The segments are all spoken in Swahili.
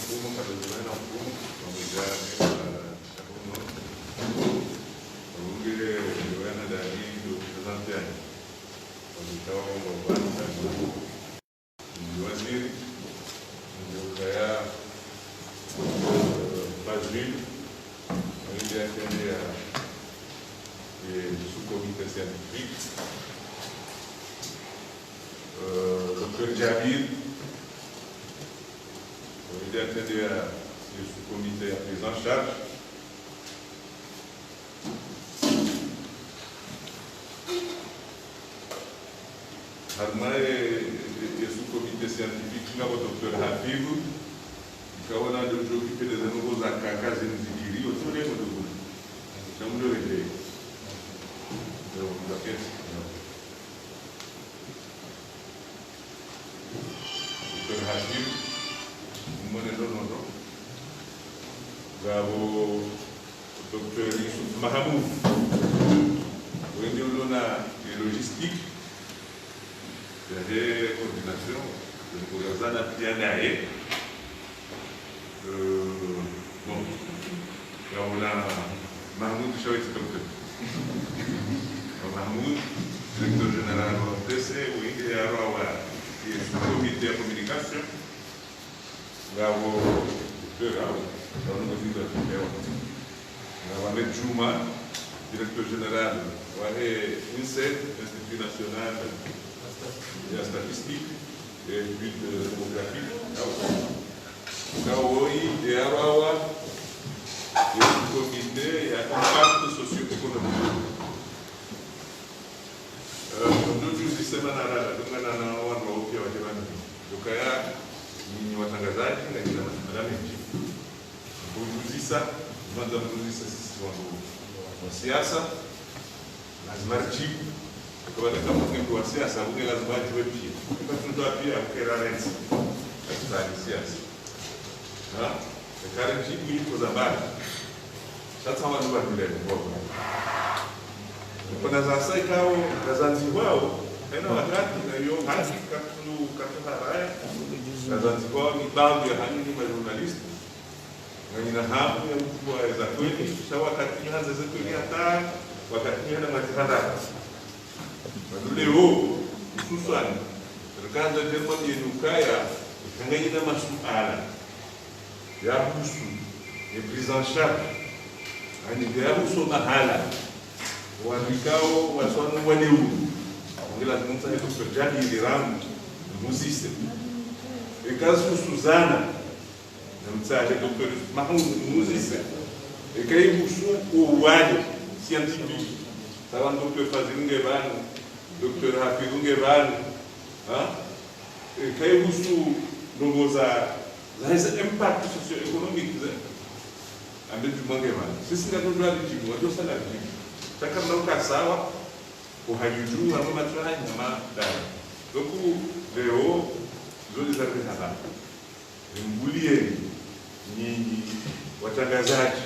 mfumo kadozimana mfumo wamejani shakuno ungile wana dani do presentani wametawa mbanda ni waziri ndio kaya Basville ndio atendea sous-comité scientifique Dr. Jabir il est attendu à ce sous-comité à prise en charge. Harma est sous-comité scientifique, là, le Dr. Habib, qui a occupé des nouveaux akakas et des idées, autour de nous. J'aime le réveiller. Donc, la pièce. Dr. Habib, Bravo, Dr. Youssouf Mahamoud, au niveau de la logistique, de la coordination, de la Pianae. Bon, bravo, Mahmoud Chouette, docteur. Mahmoud, directeur général de l'OTC, oui, et qui est sous comité de communication. Bravo, docteur, Ahmed Djouma, directeur général de l'INSEE, Institut national de la statistique et études démographiques. Kaoi et Arawa, et le comité et impact socio-économique. Nous juzi semana tungana na watu wa upya wa jamii. Dukaya ni watangazaji na kila mtu kuzisa kwanza kuzisa sisi wa siasa lazima jibu kwa kama mtu wa siasa bunge lazima jibu pia kwa tunatoa pia kera rensi katika siasa kare jibu iko zamani sasa watu wa vile kuna sasa ikao Zanzibar tena wakati na hiyo haki katika haya Zanzibar ni baadhi ya hanini ma journalist na hamu ya mkubwa za kweli kisha wakati hanza za kweli hata wakati na matihanda leo hususan serikali ya Jerumani inukaya ikanganyina masuala ya kuhusu ya prise en charge ani ya kuhusu mahala walikao waswanu waleu ngila tunza hizo kujali iliram musiste ikazu Suzana mtsale Dr. Mahmoud Musiste ekaibusu uwali scientifique sawa Dr. Fazil Ban Dr. Hafidh Ban ekaibusu nogoza za impact socio-économique ambe tumangeban sisi ngatondwa lijibu wajo sana lijibu taka nauka sawa uhajujuu ama matwana nyama dai doku leo zodi za hapa mbulie nyinyi watangazaji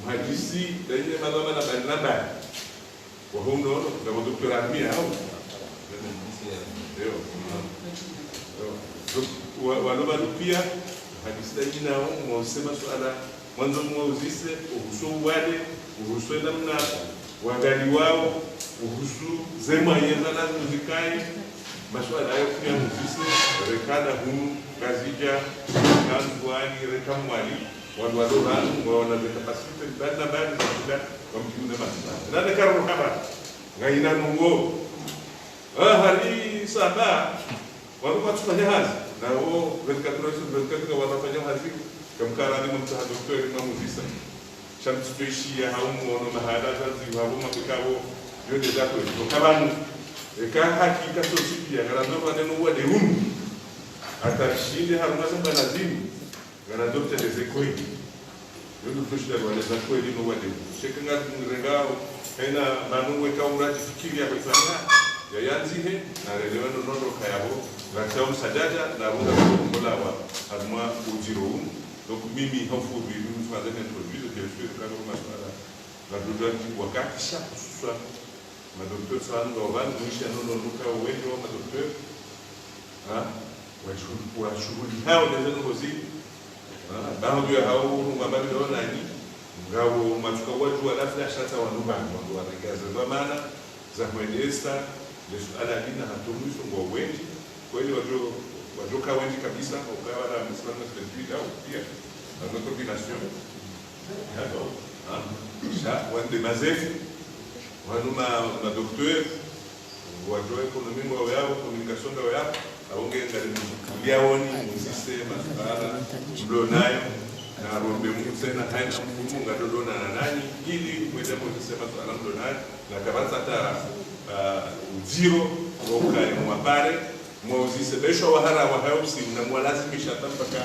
mhadisi daima madhama na barnaba wa huno na Dr. Amia au ndio waloba pia hadisi daima nao mwasema swala mwanzo mwauzise uhusu wale uhusu namna wagali wao uhusu zema yeza na muzikai maswala hayo pia muzise rekada hunu gazija kanzwani rekamwali wadwadora wana the capacity bana bana za kwa mjumbe maswala na karo hapa ngaina nungo hali saba walikuwa tufanya hazi na wao katika wanafanya hazi kamkarani mtaha Dr. Mamuzisa shamtufishia haumu na mahala zazi wao mapikao yote zako kabanu eka hakika sosipia garando neno wade hunu atashinde harumaza banazimu garando tete zekoi yote tushida wale za kweli no wade shekanga ngengao haina manu weka urati fikiria kwa sana ya yanzihe na relewano nondo kayabo ratao sajaja na runda kumbola wa adma ujiro. Donc mimi hofu bibi mfanye introduire bien sûr quand on masala la douleur du wakati chaque soit ma docteur Sando Van mwisha nono nuka uwezo wa docteur wa shughuli hao ndio hozi baadhi ya hao ngambani nani ngao matuka watu alafu ashata wanubani watu wanagaza kwa maana za kuendesha suala hili na haturuhusu kwa wengi kweli wajoka wengi kabisa ukawa na msimamo specific au pia na coordination hapo wande mazefu wanuma na docteur wajua ekonomi wao yao communication yao aongeza ndiaoni msisema sana ndio nayo na rombe msena haina mfumo ngadodona na nani ili mwende msisema sana ndio nayo na kabanza hata zero roka mwapare mwozise besho wahara wa hausi na mwalazimisha mpaka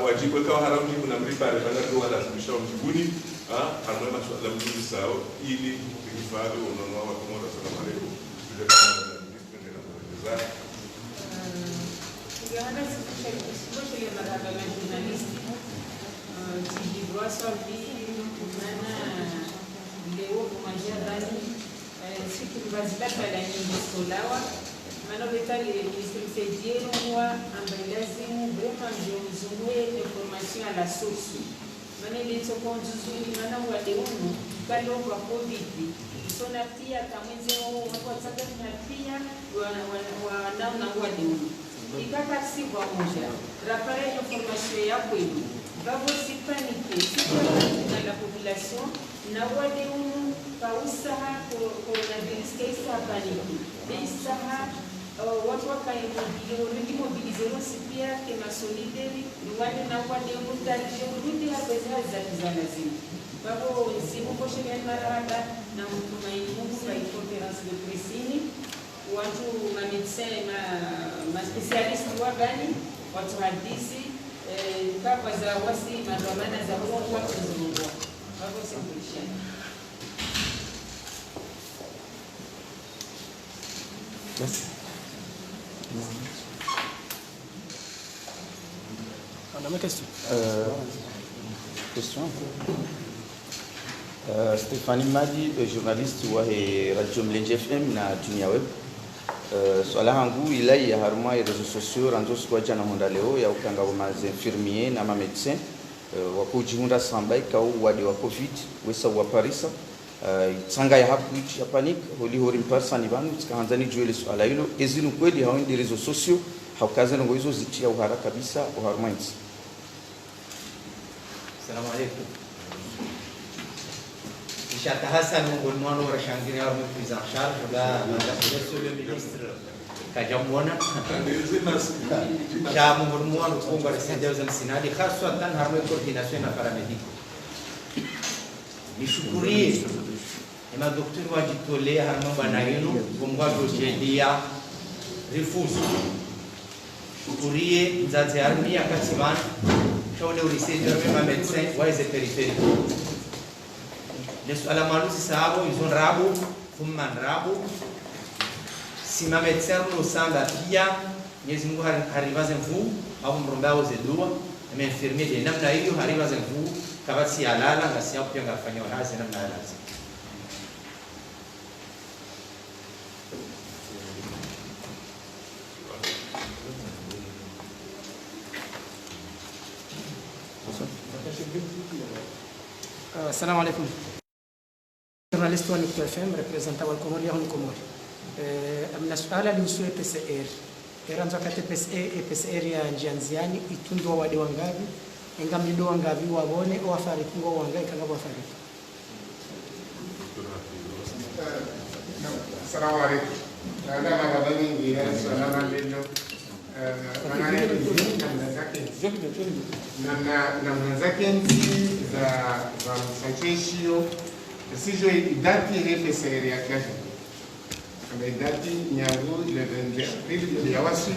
wajibu kwa haramu na mlipare bana ndio walazimisha mjibuni hamwe masuala mzuri sawa ili kuhifadhi unono wa Komoro. Salamu alaykum. Gimana sih marhaba na jurnalisti tidibwa sorti mana leo kumajadani siku bazibata la nyingi solawa mana betali ministre wa ambelazimu vraiment mzungue information à la source mana ile tokonduzuni mana wale uno kalo kwa covid sona pia kamwenze wako tsaka na pia wana wale uno ikaka si pamoja rapare information ya kweli babo si panique si la population na wale uno kausaha coronavirus kaisa panique isaha watu wakaimobilize si pia kema solidari ni wale na wale mutaje rudi hapa za lazima babo nzimu koshe marada na mtumaini Mungu kwa conference de presse watu ma médecin ma spécialiste wa gani watu hadisi kwa za wasi madomana za kwa kuzungumza babo simulishana. Yes. On a ma question. Question. Stéphanie Madi, journaliste wa Radio Mlenje FM na Dunia Web. Swala hangu ilai ya haruma ya rezo sosio ranzo sikuwa jana honda leo ya ukanga wa maze infirmier na ma médecin wako jihunda sambai kau wadi wa COVID wesa wa Parisa tsanga ya hapu ya panik holi hori mparsa ni banu tsikaanzani juele swala hilo ezinu kweli hawendi rezo sosio haukaze ngo hizo zitia uhara kabisa uharuma insi. Assalamu alaikum. Ishata Hassan ngolmano wa shangiri au prise en charge la monsieur le ministre kajamwana jamu ngolmano kongo resende za msinadi haswa tan harwe coordination na paramedico nishukurie ema daktari wajitolea harma bana yenu gomwa dojedia refuse shukurie nzaze armia katiman shaule uliseja ma médecin wa hizo périphériques les ala malusi sabo izon rabo fumman rabo sima médecin no sanda pia Mwenyezi Mungu haribaze mvu au mrombao zedua na infirmier de namna hiyo haribaze mvu kabasi alala ngasi pia ngafanya kazi namna lazima. Assalamu alaikum. Journaliste wa Nukta FM representant wa Komori ya Komori. Amna suala lihusu PCR. Eranzo kati PCR ya njianziani itundwa wade wangavi enga mlido wangavi wabone o afariki ngo wangai kanga wafariki. Assalamu alaikum. Ada magabani ngira salama leo. Manane namna zake za msacheshio sijo idati PCR ya kesho. Kama idati nyangu le 20 avril ya wasi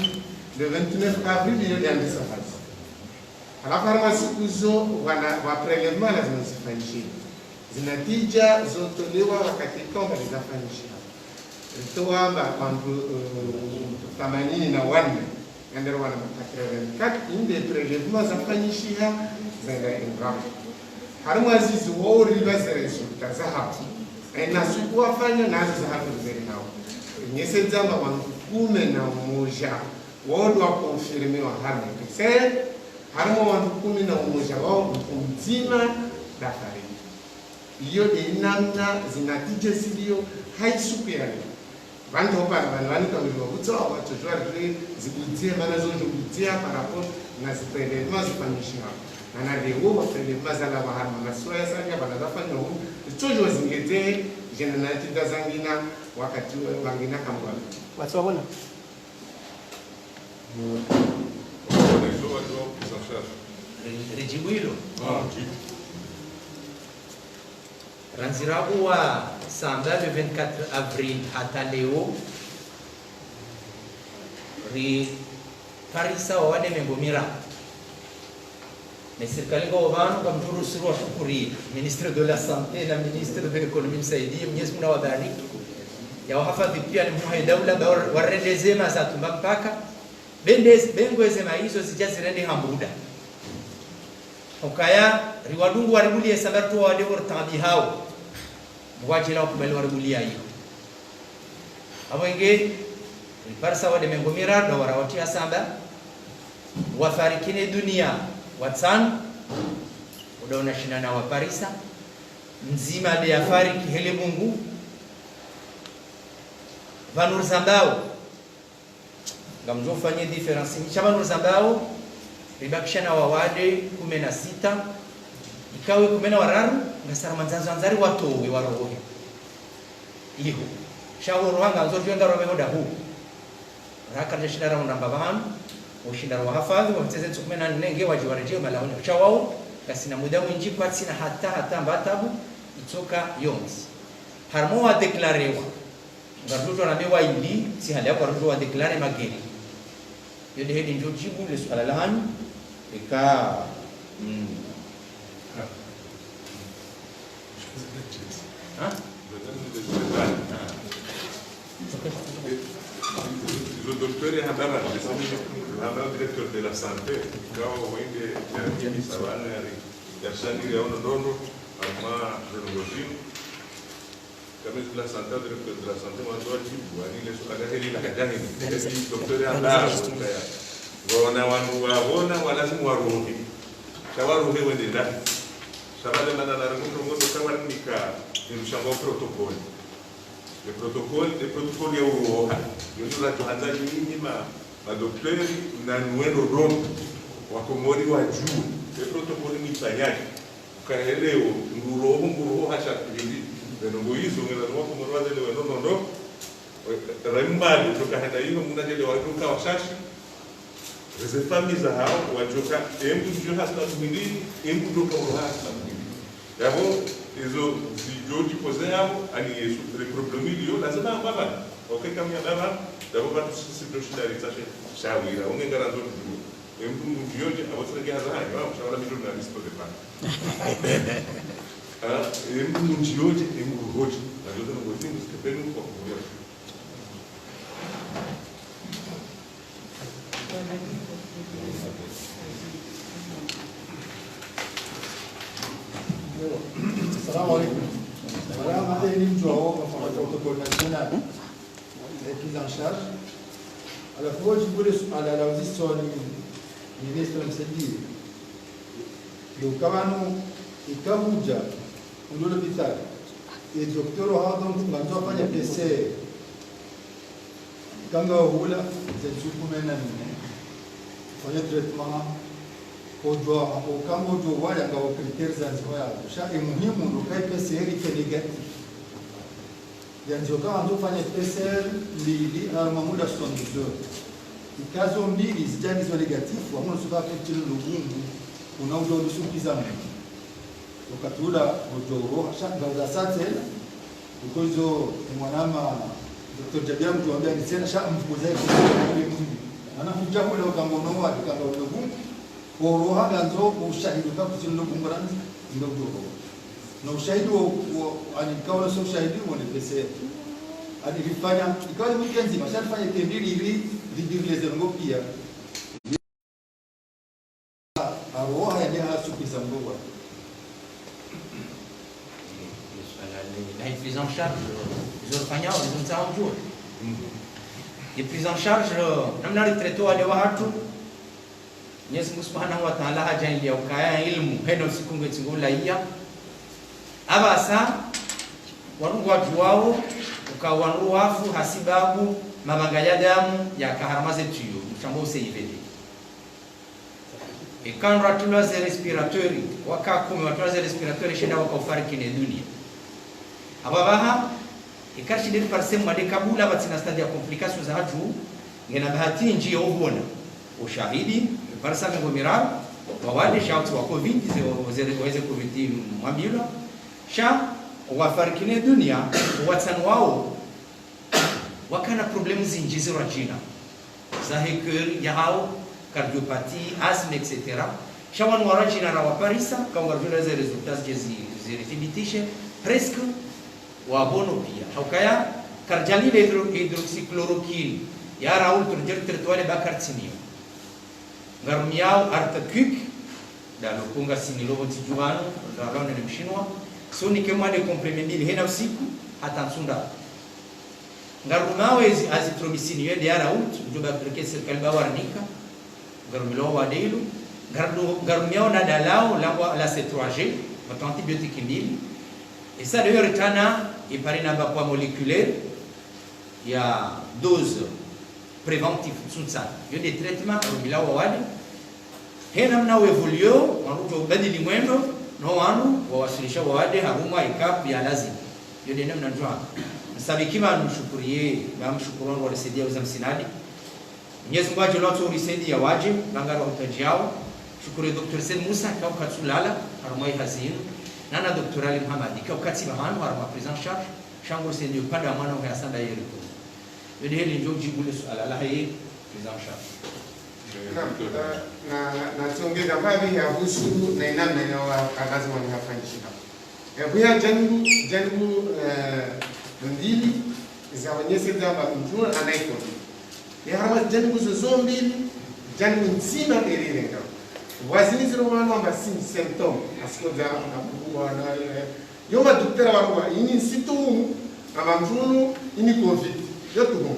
le 29 avril ya safari. Alafu kama siku zo wa prelevement lazima zifanyike. Zinatija zotolewa wakati kama zinafanyika. Toa mambo 84 ndio wana 84 inde prelevement zafanyika zaenda ingapo. Harimo azizi wori bazere resulta za hapo. Na sikuwa fanya nazo za hapo zile nao. Nyese zama wangu 11 wao wa confirmer wa harimo. C'est harimo watu 11 wao mzima dafariki. Iyo ni namna zinatije zilio haisukuani. Vantu hopana vanhu kama kutsawa watoto wari zikutie mana zokutia parapo na ziprelevement zifanyishwa. Na leo waprelevement zala bahari maswaya sana banazafanya huko. Toujours zingete generality dazangina wakati wangina kamba. Watsawona. Rijibu hilo ranzirabu wa samba le 24 avril hata leo ri parisa wa wade mengomira na serikali kwa wavanu kwa mturu surua shukuri ministre de la santé na ministre de l'économie msaidie Mwenyezi Mungu awabariki ya wahafadhi pia ni muhaye daula warendeze mazatu mpaka bengweze maizo zijazirende hambuda ukaya riwadungu waribulie sabartu wade wortabi hao mwajila kubali waribulia hiyo awenge riparsa wade mengomira do warawatia samba wafarikine dunia watsan udaona shinana wa parisa mzima de afariki hele Mungu vanur zambao ngamjo fanye difference ni chabanur zambao ribakishana wawade 16 ikawe 14 ngasara manzanzo anzari watowe warohe iho shawo ruhanga nzo jonda robe hoda hu rakanje shindara mundamba banu ushindara wa hafadhi wa mteze 14 nge wajiwarejeo malaoni chawao kasina muda mwinji kwa sina hata mbatabu itoka yonzi harmo wa deklarewa ngaruto na mewa ili si hali hapo ngaruto wa deklare mageri yode hedi ndio jibu le swala la hanyu ika Le docteur est un directeur de la santé. Quand on voit que ça va aller, il y a ça, il y a un autre, avant de kami la santé directeur de la santé mwanzo jibu ani leso agaheli la kadani docteur anda kaya wana waona walazimu waruhi shawaruhi wende ndani shabale mana na ngondo kawanika ni mshango protocol le protocole ya uroha yote la tuanza nyinyi ma docteur na nwendo rom wa komori wa juu le protocole ni fanyaje kaeleo nguroho hasha kujindi ndio hizo ngela wako mwanzo leo ndo remali tukahenda hiyo mnajele watoka washashi hizo familia za hao wajoka embu ndio hasa mwingine embu ndio kwa hasa mwingine yabo hizo zijoji pozao ani yesu problemi lio lazima baba okay kama ya baba dabo watu sisi ndio shida itache shawira ungengara ndio embu ndio awasenge haza hayo shawara milioni na listo de pana embu hoje na ndio ndio ngotingo sikepeni kwa kuona Assalamu alaikum. Voilà, on a une joie pour le protocole national de prise en charge. Alors, pour je voulais à la audition du ministre Msedi, le Kavano et Kamuja, on doit l'hôpital. Et le docteur a donc un peu de PC. Quand on roule, c'est tout pour maintenant. On a un traitement. Kujua kama ujua wale ambao criteria zanzibar shaki muhimu ndio kai PCR ike negative yanzo kama ndio fanya PCR mbili au muda sondizo ikazo mbili zijani zo negative wamona suka kitilo lugungu unaudo lusukiza mimi ukatula ujoro shanga uzasate ukozo mwanama Dr. Jabia mtuambia ni tena shaka mpuzae kwa mwili ana mjambo leo kama unaoa kama lugungu Oroha ganzo ushahidi kwa kutino kumbaranzi ndogo na ushahidi wa anikawa sio ushahidi wa pesa alifanya ikawa wiki nzima shafanya tembili ili lidirleze ngo pia aroha ya hasukiza ngowa la prise en charge zofanya wazunzao et prise en charge namna litreto wale watu Mwenyezi Mungu Subhanahu wa Ta'ala hajaingia ukaya ilmu heno sikunge tingula iya abasa wanungu watu wao ukawanru wafu hasibabu mabangaya damu ya kaharamaze tuyo mshambo seiveli ikan ratula ze respiratori wakakumi watula ze respiratori shenda wakafariki ne dunia ababaha ikashi dir parsem made kabula batina stadi ya complications za hatu ngena bahati njie obona ushahidi parsa ngo mirar wawade shauti wa covid waweze covid mwamilo sha wafariki ne dunia watan wao wakana problemu zinji zira jina zahikur yao cardiopathie asthme etc shawan warajina rawa parisa kama vile za resultats zilithibitishe presque wa bono pia haukaya karjalile hydroxychloroquine ya raul turjer tertuale bakartinio ngarumiao artakuk da lokunga similovo tijuano da rauna ni mshinwa so ni kema de complément mbili hena usiku atansunda ngarumao azitromycine yede ya raul njoba preke serikali bawarnika garumilo wa delu garumiao na dalao la C3G votre antibiotique mbili et ça d'ailleurs tana iparina bakwa moléculaire il y a dose préventive sunsa yo des traitements garumilo wa wadi hena mna evolue wanuto badili mwendo no wanu wawasilisha wa wadi haruma ikap ya lazima yo de namna njwa msabikima mshukurie na mshukurani wa risaidia uzamsinadi Mwenyezi Mungu ajola urisaidia waje bangara utajiao shukuru Dr. Sen Musa kwa katsulala harumai hazinu nana Dr. Ali Muhammad kwa katiba hanu haruma prise en charge shango sendio pada mwana wa sanda yeriko yodi hili ndio jibu le swala la hii prise en charge na tuongeza baadhi ya husu na namna ya lazima nihafanyisha ya janibu ndili za wenyezi za mtu anaiko ya harama janibu zozo mbili janibu nzima elirenga wazini zero wana amba symptom asiko za nakuwa na yoma daktari wangu ini situ ama mjunu ini covid yote bon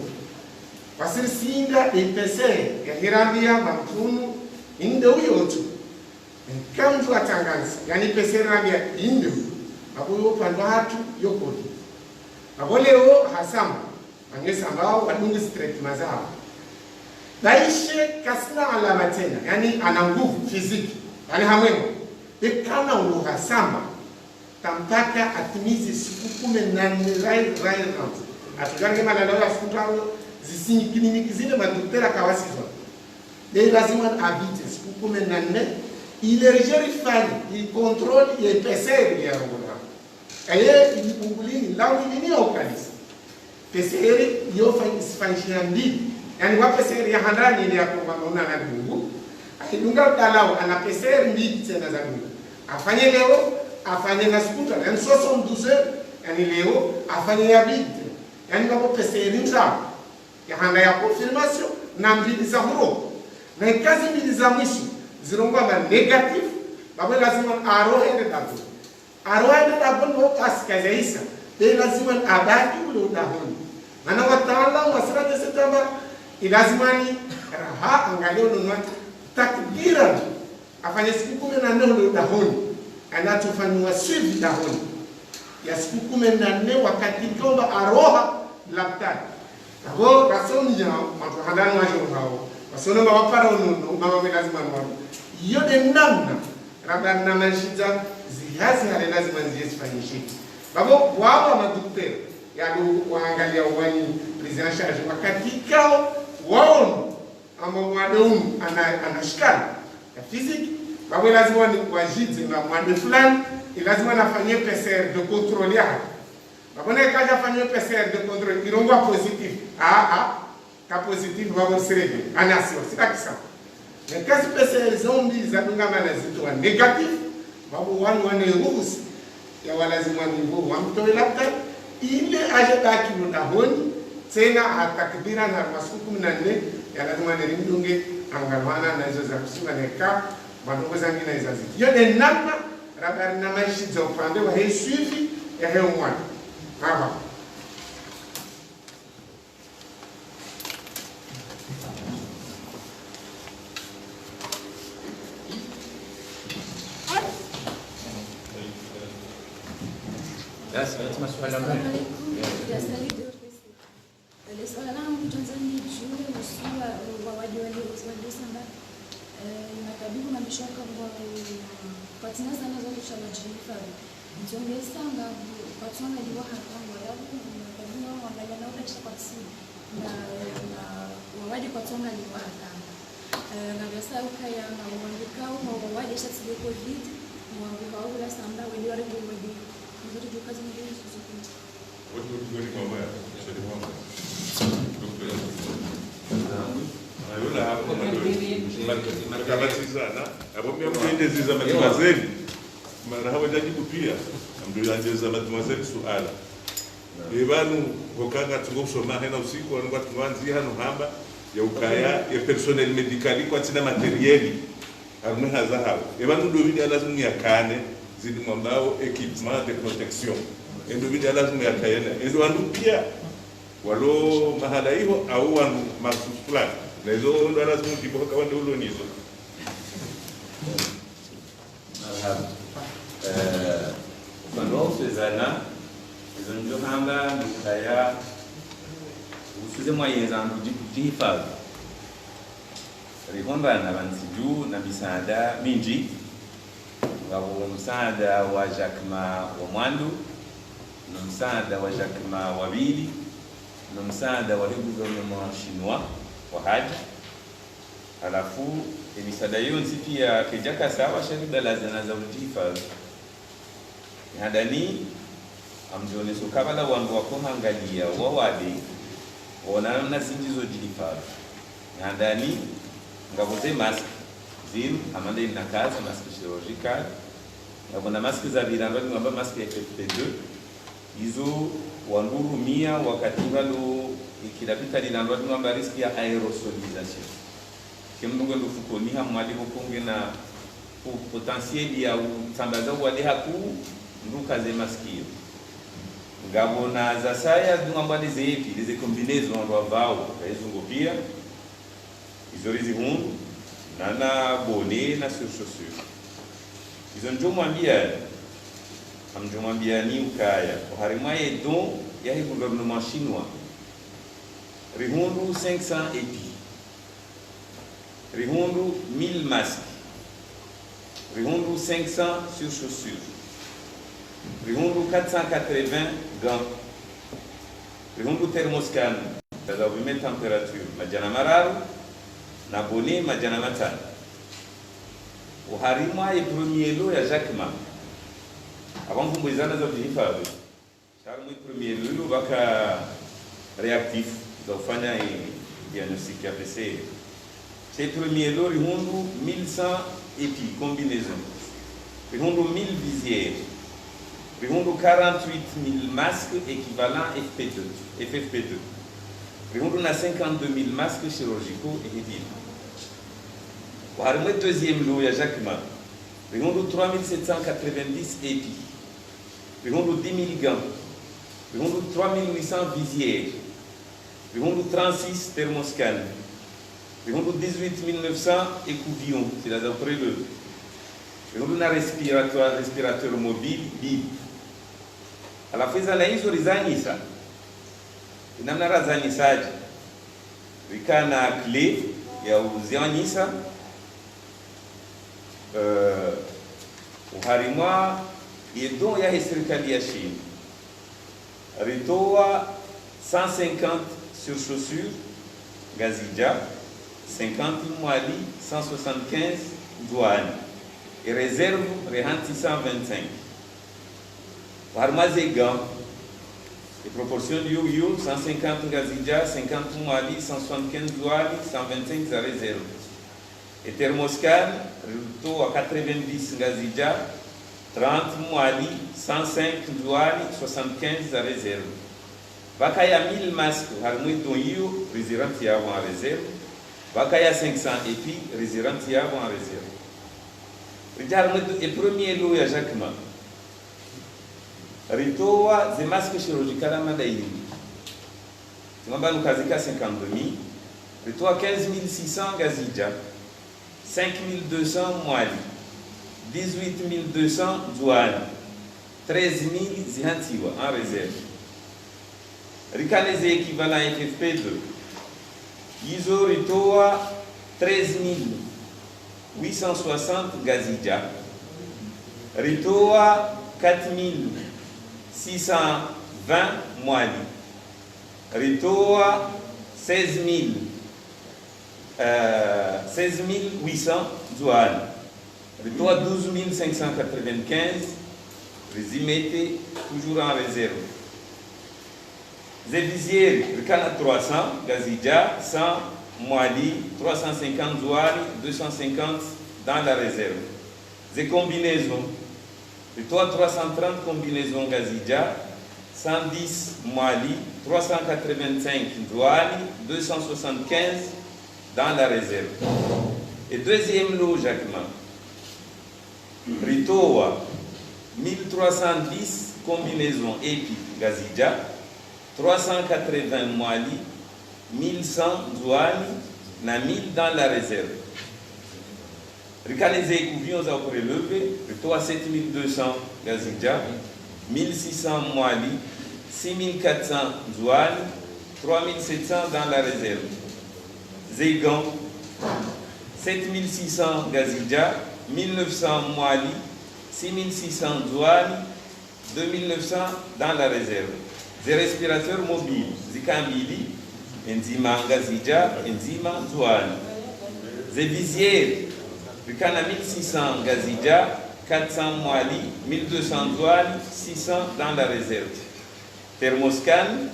wasiri singa ipese ya hirambia mamjunu inde uyotu kamtu atanganza yani pese rambia inde abuyo pandwa hatu yokodi aboleo hasama angesa ambao wadungi straight mazao daishe kasina alama tena yani ana nguvu fiziki yani hamwemo ikana uhasama tampaka atimize siku 18 rai atujange manadawa sikutao zisini kliniki zile madoktera kawasizwa de lazima avite siku 18 ile rejerifani il contrôle et PCR ya ngona aye ilipungulini lawi nini okalisi PCR yo fanyisha mbili yani wa PCR ya handani ile ya kuona na dungu akidunga dalao ana PCR mbili tena za dungu afanye leo afanye na skuta yani 72 yani leo afanye ya bid yani kwa PCR nza ya handa ya confirmation na mbili za huro na kazi mbili za mwisho zirongwa ma negative baba lazima arohende dabo no kasikazaisa de lazima abaki ulo dahoni maana wataalamu wa sura ya Septemba ilazimani raha angalio nunua takdira afanye siku 14 ulo dahoni anatufanywa suivi dahoni ya siku 14 wakati komba aroha laptani abo kasoni ya watu hadani wa hao wasono wapara unono mama lazima mwa yote namna labda na mashida zihazi hali lazima zisifanyike babo wao madaktari yalo waangalia wani president charge wakati kao wao ama mwadaumu anashikana ya physique babo lazima ni wajidze na mwande fulani lazima nafanyie PCR de contrôle ya babo na kaja fanyie PCR de contrôle irongwa positif ka positif babo serebe anasio sikakisa na kazi PCR zombi za ngama na zitu wa negative babu wane ruhusi ya walazima nivo wamtoe labda ile ajabaki mudahoni tena atakbira na masiku 14 ya lazima nirimdunge angalwana na hizo za kusinga neka madongo zangi na hizo yote namna radari na maishi za upande wa hii suivi ya heo mwana hapa basi lazima swala moja. Swala langu Tanzania juu usiwa wawaji waliosamba inakabili mabishoka kwa tina sana za kushala jinifa mtongeza kwa tuna liwa hapo yao inakabili wao wangalia na ule kwa tsini na wawaji kwa tuna liwa hapo na gasa ukaya na uandikao na wawaji shati de covid mwangikao ula samba wali wale wali ndio tukazi ndio sisi Watu wengine mambo ya sheria mambo. Ayula hapo makabatizana abo myamwendezeza matimazeli mara hawa jajibu pia amdoyanjeza matimazeli suala ebanu hokanga tungosoma hena usiku wangu tuanzi hano hamba ya ukaya ya personnel medical kwa tina materieli arme haza hapo ebanu ndo lazima yakane zidi mwambao equipement de protection endo vile lazima yakayana endo andu pia walo mahala hiyo au wandu masus fulani na hizo ndo lazima kiboka wande ulo nizo quando usezana izo ndio hamba mkaya usuze mwayeza kujihifadhi rihomba na bansiju na misaada mingi ngabo msaada wa Jakma wa Mwandu na msaada wa Jakma wa Bili na msaada wa gouvernement chinois wa haji alafu misaada yonsi pia kijaka sawa shirika la zana za uhifadhi hadani amjone sokabala wangu wakohangalia wawadi wana na zinjizo jihifadhi hadani ngaboze mask zim amande na kazi mask chirurgical ngabona mask za birando ngamba mask ya FFP2 hizo wangurumia wakati bado ikidapita linalo ngamba riski ya aerosolization kimnungo ndufukoni hamwali kukunge na potentiel ya utambaza wale haku nduka ze maskio ngabona za saya ngamba zipi hizo combinaison ndo vao kaizungu pia hizo rizi hundu na bonnet na surchaussure hizo ndio mwambia amjomwambia ni ukaya harimaye don ya gouvernement chinois rihundu 500 épis rihundu 1000 masques rihundu 500 surchaussures rihundu 480 gants rihundu thermoscan za kupima temperature majana mararu na bonnet majana matano uharimwa premier lot ya Jakma avant kumbizana za vihifadhi charmu premier lot baka reactif za kufanya diagnostic ya PCR c'est premier lot rihundu 1100 épis combinaison rihundu 1000 visières rihundu 48000 masques équivalent FFP2 rihundu na 52000 masques chirurgicaux et éthiques. Le deuxième lot ya Jakma rihundu 3790 épis rihundu 10 000 gants rihundu 3800 visières rihundu 36 thermoscans rihundu 18 900 écouvillons, c'est là d'après le rihundu na respirateur mobile BIP alafu na hizo rizanyisa namna razanyisaji rikana clé ya uzianyisa uharimwa yedo ya serikali ya Chine ritoa 150 surchaussures gazija 50 mwali 175 douane et réserve rehanti 125 uharimwa ze gants et proportion du yo 150 gazija 50 mwali 175 douane 125 za réserve et thermoscan rito à 90 gazija 30 mwali 105 douane 75 à réserve bakaya 1000 masques harmui don yo résidente ya en réserve bakaya 500 épis résidente ya en réserve rijarmu et premier lot ya Jakma ritoa ze masques chirurgicales amadaini ngamba nukazika 52000 ritoa 15600 gazija 5200 mwali 18200 douane 13 000 zihantiwa en réserve. Rikaneze équivalent FFP2 izo ritoa 13 860 gazija, ritoa 4 620 mwali, ritoa 16 800 douane, ritoa 12 595, résumé toujours en réserve. Zévisier, ricana 300, gazija 100, Mwali, 350 douane, 250 dans la réserve. Des combinaisons, plutôt 330 combinaisons gazija, 110 Mwali, 385 douane, 275 dans la réserve. Et deuxième lot, Jacquemin, Ritoa, 1310 combinaisons épi gazija, 380 Mwali, 1100 douane, na 1000 dans la réserve. Ricanese couvions à prélever, plutôt à 7200 gazija, 1600 Mwali, 6400 douane, 3700 dans la réserve. Zégan, 7600 gazija, 1900 Mwali, 6600 douane, 2900 dans la réserve. Des respirateurs mobiles, Zikambili, Enzima gazija, Enzima douane. Des visières, Ricana 1600 gazija, 400 Mwali, 1200 douane, 600 dans la réserve. Thermoscan,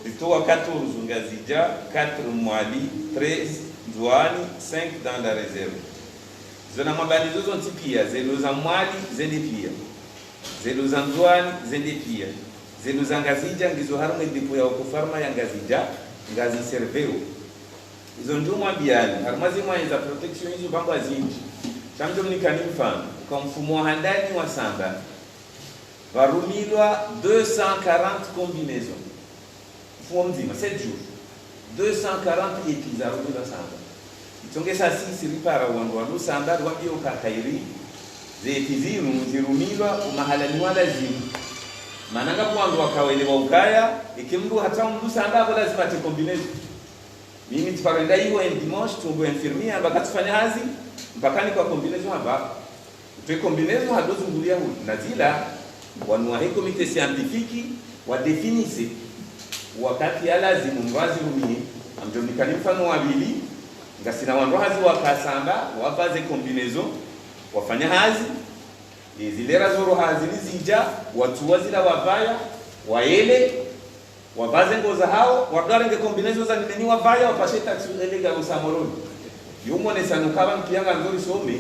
plutôt à 14 gazija, 4 Mwali, 13 douane, 5 dans la réserve. Zona mabalizo zontipia, zeluza Mwali, zenipia. Zeluza douane, zenipia. Zeluza ngazija, ngizo harumwe depo ya okufarma ya ngazija, ngazi serveo. Izo njuma biali, harumazi za protection hizo bamba zinji. Chamjo mnikani mfano, kwa mfumo wa handani wa samba, varumilwa 240 combinaisons. Mfumo mzima, 7 jours. 240 épisodes varumilwa samba. Itongesa sisi ripara wandu samba, wabio kakairi, ze epiziru, zirumilwa, umahalani wala zimu. Mananga kwangu wakawelewa ukaya, ikimdu hata mdu samba, wala lazima te combinaison. Mimi tuparenda hiyo en dimanche tumbo infirmier amba katufanya hazi mpakani kwa combinaison hapa. Tuwe combinaison hadozu ngulia huli. Nazila wanua hii komite scientifique wa definise wakati ya lazimu mwazi rumie amjomnikani mfano wabili ngasina wandu hazi wakasamba wabaze combinaison wafanya hazi zilera zoro hazi nizija watu wazila wabaya waele wabaze ngoza hao wadarenge combinaison za nimeni wabaya wapashe taxi elega usamoroni yumone sanukaba mpianga nzuri some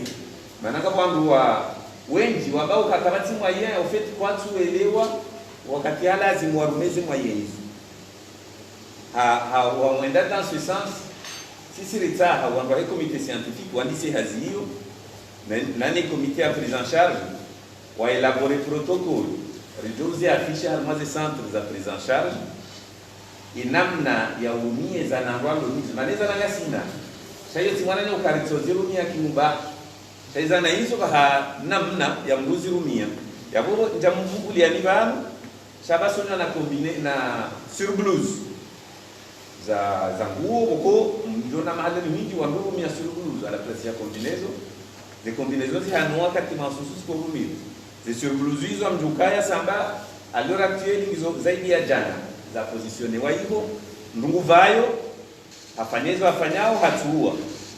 manaka kwangu wa wengi wabao kakabati mwa yeye ofeti kwatu elewa wakati ya lazima warumeze mwa yeye wamwenda dans ce sens sisi ritaha wanda hii comité scientifique wandise hazi hiyo nani comité ya prise en charge wa élaborer protocole rijoze afisha harmaze centre za prise en charge inamna ya umie za nangwalo hizi maneza na ngasina shayo timwana ni ukaritoze rumia kimba shaiza na hizo kwa namna ya mbuzi rumia ya boro njamvuguli ya nibanu shabasonya na combine na surblouse za nguo boko mjona mahali mingi wa rumia surblouse à la place ya combinaison de combinaisons c'est hanwa kati masusu kwa rumia de surblouse hizo mjukaya samba à l'heure actuelle hizo zaidi ya jana za positione wa hivyo ndungu vayo afanyezo afanyao hatuua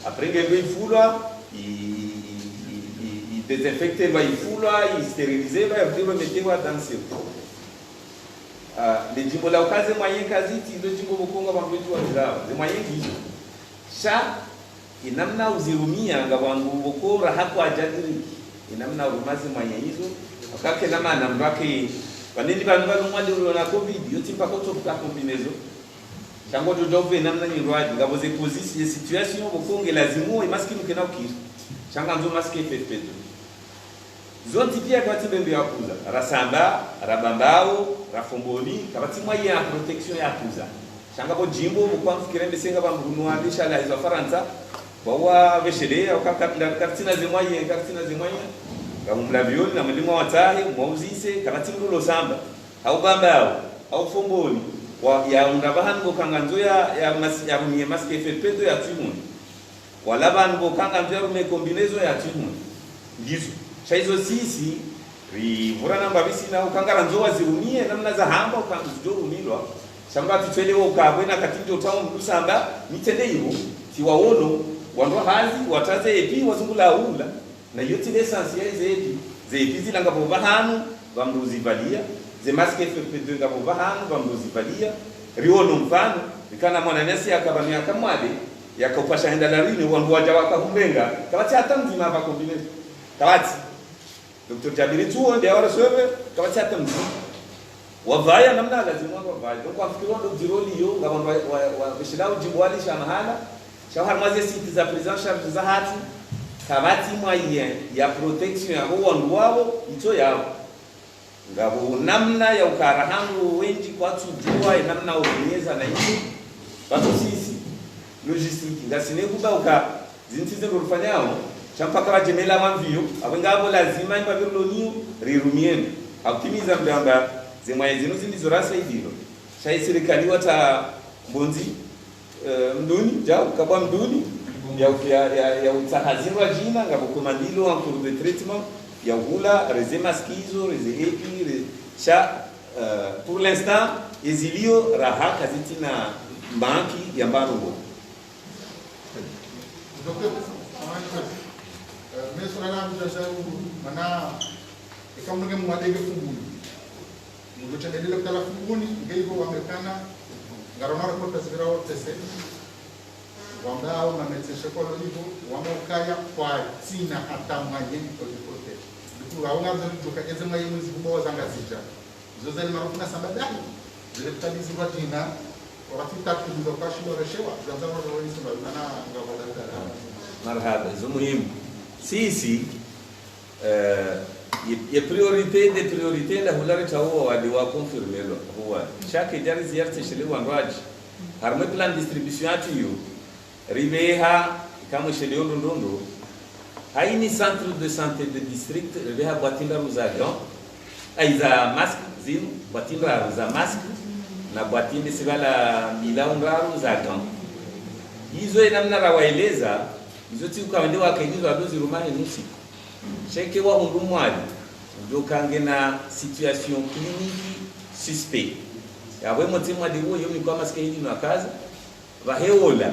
aprenge ndo ifulwa i desinfecte va ifulwa i sterilize va yabdiwa metewa dans circuit le jimbo la ukaze mwaye kaziti ndo jimbo bokonga bambetu wa zao ze mwaye gizo sha inamna uzirumia ngabangu bokora hako ajadiri inamna urumazi mwaye hizo akake na mana mbake wanini bantu balumwali na covid yo timpa ko toka combinaison chango jojo namna ni rwaji ngaboze position situation bokonge lazimu imaskini kena ukiri changa nzo maske pepeto zonti pia kwa tibembe ya kuza rasamba rabambao rafomboni kabati mwaye ya protection ya kuza changa bo jimbo bokwa fikirembe senga bambuno alisha la hizo faransa bawa veshede au kartina zemwaye ngamumlavioni na mwalimu watahe mwauzise kamatindulo samba au bambao au fomboni ya undabahan go kanganzo ya mie maske fepeto ya timuni wala ban go kanganzo ya rume kombinezo ya timuni ndizo shaizo sisi rivura namba bisi na ukangara nzoa zirumie namna za hamba ukanzo rumilwa shamba tutwelewo ukabwena katinjo tawo mdusamba mitende iwo tiwaono wandwa hazi wataze epi wazungula ula na yote l'essentiel zepi zilanga bova hanu bamruzivalia ze maske fepeto nga bova hanu bamruzivalia riono mfano ikana mwana nesi akabamia kamwade yakopasha henda larini wandu waja wakahumbenga kabati hata mzima hapa kombinezi kabati Dr. Jabiri tuo ndia wara swebe kabati hata mzima wavaya namna lazima wavaya donc afikiriwa ndo jiroli yo ngabantu wa bishilao jimbwali sha mahala sha harmaze siti za president charge za hati kabati moyen ya protection ya wandu wao ito yao ngabo namna ya ukarahangu wengi kwa tujua namna unyeza na hiyo bado sisi logistique ngasine kubauka zintize rufanyao champaka bajemela mavio abengabo lazima ibabirloniyo rirumieni optimiza mbamba zemwaye zino zindizo rasa idilo shai serikali wata mbonzi mduni jao kabwa mduni ya utahazirwa jina ngabo komandilo en cours de traitement ya hula reze maskizo reze epi cha pour l'instant ezilio raha kazitina banki ya mbarugo Dokter, mesurana mjasa mana ikamu nge mwadege funguni mudo chandele kala funguni ngeigo wamekana ngaronara kwa tasira wote wambao na metseshe kwa livo wamokaya kwa tina hata mwenye kote bitu aunga zuri joka ezema yemu zibubo zanga zija zozeli marufuna sambadani zile talizi watina orafita kuzo kashilo reshewa zanza ro ro nisema na ngabo dada marhaba zo muhimu sisi ya priorité des priorités la hulare tawo wadi wa confirmer lo huwa chaque jari ziyarte shele wanwaji harme plan distribution atiyo ribeha kama shele ndondo haini centre de santé de district ribeha batinda ruzaga aiza masque zim batinda ruza masque na batinde sibala milaungaru zaga hizo namna rawaeleza hizo tiku kama ndio wakaingizwa dozi rumani nusi cheke wa hundumwali ndio kange na situation clinique suspect yawe mutima diwo yomi kwa maske hili na kaza baheola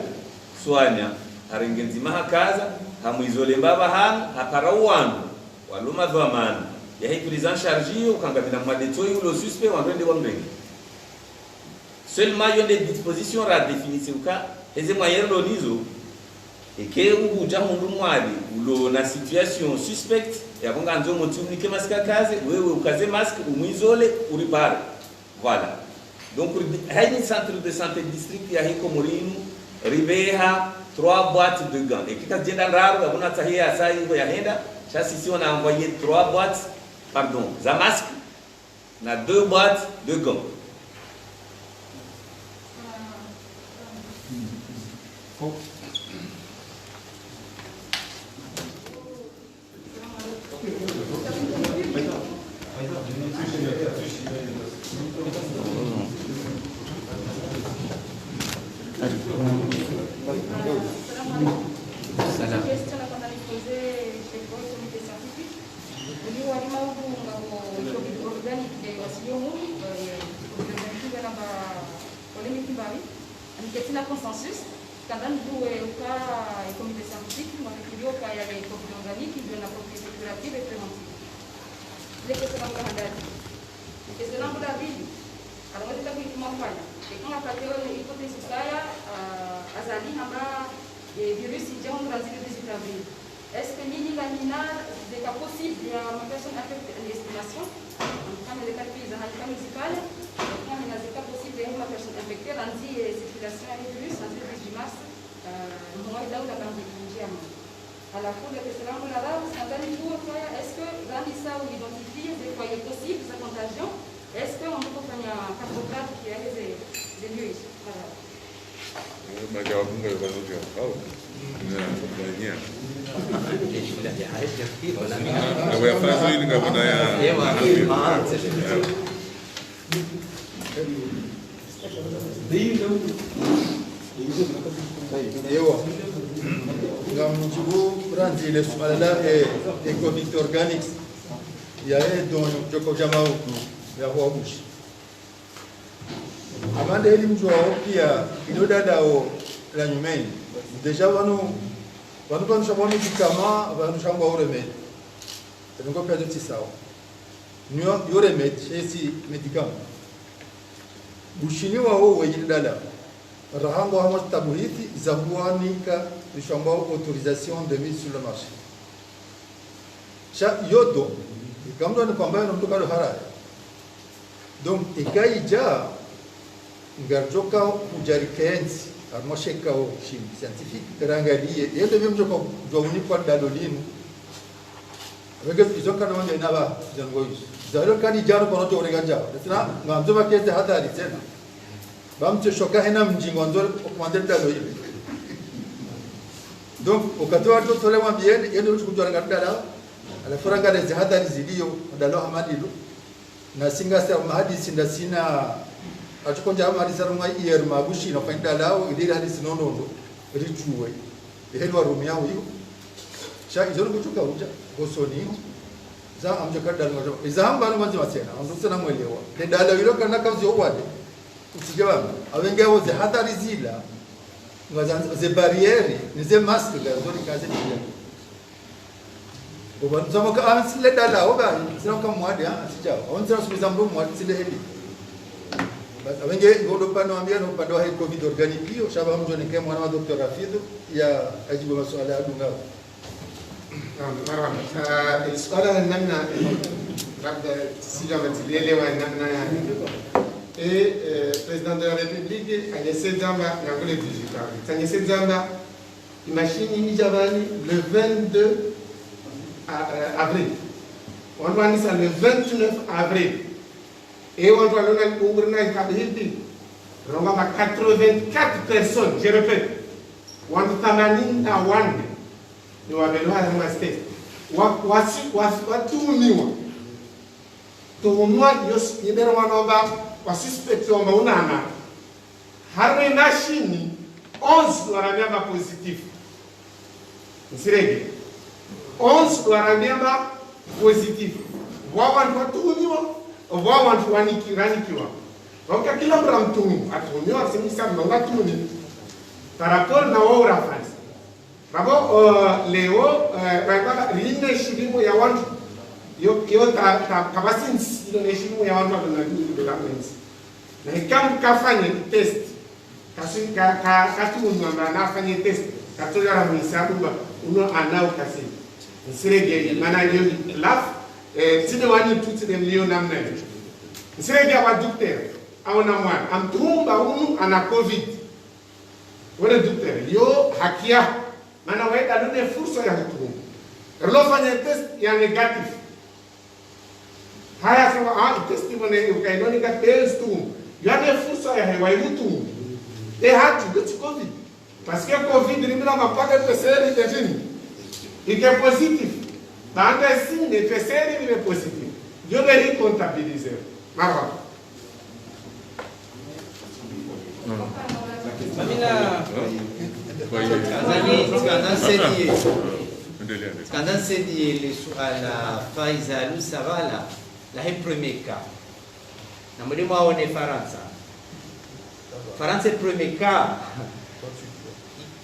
swanya arengenzi maha kaza hamuizole mbaba hana haparawanu waluma dhamana ya hii prise en charge ukanga bila mwadeto yulo suspect wandende wa mbengi seulement yonde disposition ra définir uka eze moyen lonizo et que ou jamundu mwali ulo na situation suspect ya bonga nzo motumike masika kaze wewe ukaze masque umuizole uripare voilà donc haini centre de santé district ya hiko morinu ribeha 3 boîtes de gants et kika jenda raro abuna tahia sai ya henda sasa sisi on a envoyé 3 boîtes pardon za masque na 2 boîtes de gants Niketi consensus kadang dua uka komite scientifique mwakirio ka ya composés organiques de la propriété curative et préventive. Les questions ngahadani. Les questions ngudavidi. Kalau kita pergi kumafanya. Ikiwa kateo hypothèse saya azali hamba virus hijau Brazil des États-Unis. Est-ce que nini la mina c'est pas possible ma personne affectée en estimation quand les calculs de la municipale quand il n'est pas possible de ma personne infectée lundi circulation et virus en 18 mars moi là où la pandémie à la fois de cela on l'a là est-ce que dans ça on identifie des foyers possibles de contagion est-ce qu'on peut faire un cartogramme qui a des lieux voilà Ewa, ngamjibu ranzi ile swala la committee organics ya don joko jamao ya huabushi. Amanda elimu jwao pia ilodadao la nyumeni. Deja wanu kwa shabani kama wanu shamba ureme. Tengo pia de tisao. Nyo ureme chesi medicam. Bushini wao wejidala. Rahango hamo tabuhiti zabuanika shamba autorisation de mise sur le marché. Cha yodo kamdo ni kwamba na mtoka haraya. Donc ikaija ngarjoka kujarikens armosheka o shim scientifique karangalie yende memjo ko jowuni kwa dadolinu avec izoka na wanje naba jangois zaro kani jaro kono to reganja tena ngamzo bakete hatari tena bamche shoka hena mjingo ndo komande dadolinu donc okatoa to tole mwambie yende kujora ngadala ala faranga de hatari zilio dalo hamadilu na singa sa mahadisi ndasina achukonja amari sarunga iyer mabushi no fainda lao idira hadisi nonondo richuwe ehelwa rumia uyu sha izoro kuchuka uja gosoni za amja kadal ngojo izamba no manzi masena amdu sana mwelewa de dala wilo kana kazi obade usijaba awenge woze hatari zila ngazanza ze barriere ni ze masque ga zori kaze dia oban zamaka ansile dala oba sina kama mwadi sija onza subizambo mwadi sile heli Avenge ngodo pano ambia no pando hai covid organique shaba mjoni kama mwana wa Dr. Rafidu ya ajibu masuala ya dunga. Marhaba. Swala namna labda sijamatilielewa namna et président de la République aliyesema ngole digital. Tanyesema imashini ijabani le 22 avril. On va dire ça le 29 avril. Et on doit donner au gouvernement Kabihiti. On va 84 personnes, je répète. On tamani na wande. Ni wabelwa na state. Watu miwa. Tumwa yos yebero wanoba wa suspect wa maunana. Harwe machine 11 waramiamba positif. Nsirege. 11 waramiamba positif. Watu miwa wao watu wananikiwa waka kila mtu mtumi atumio asimisa mngatuni par rapport na wao rafasi babo leo baba line shirimo ya watu yo kabasi ile shirimo ya watu na development na kama kafanya test kasimu mwamba nafanya test katoya na msabu uno anao kasi nsirege maana leo laf tine wani tuti de million namna nsirege wa docteur au na mwana amtumba unu ana covid wale docteur yo hakia maana waida done fursa ya kutumba relofanya test ya negative haya sawa test ibone ukaidoni ka test tu yana fursa ya hewa mtu hatu goti covid parce que covid ni bila mapaka PCR itafini ike positif dans un signe de PCR il est positif. Dieu veut comptabiliser. Marwa. Mamina Quand c'est dit le suala Faiza Lusavala la premier cas. Na mwalimu wao ni Faransa. Faransa premier cas.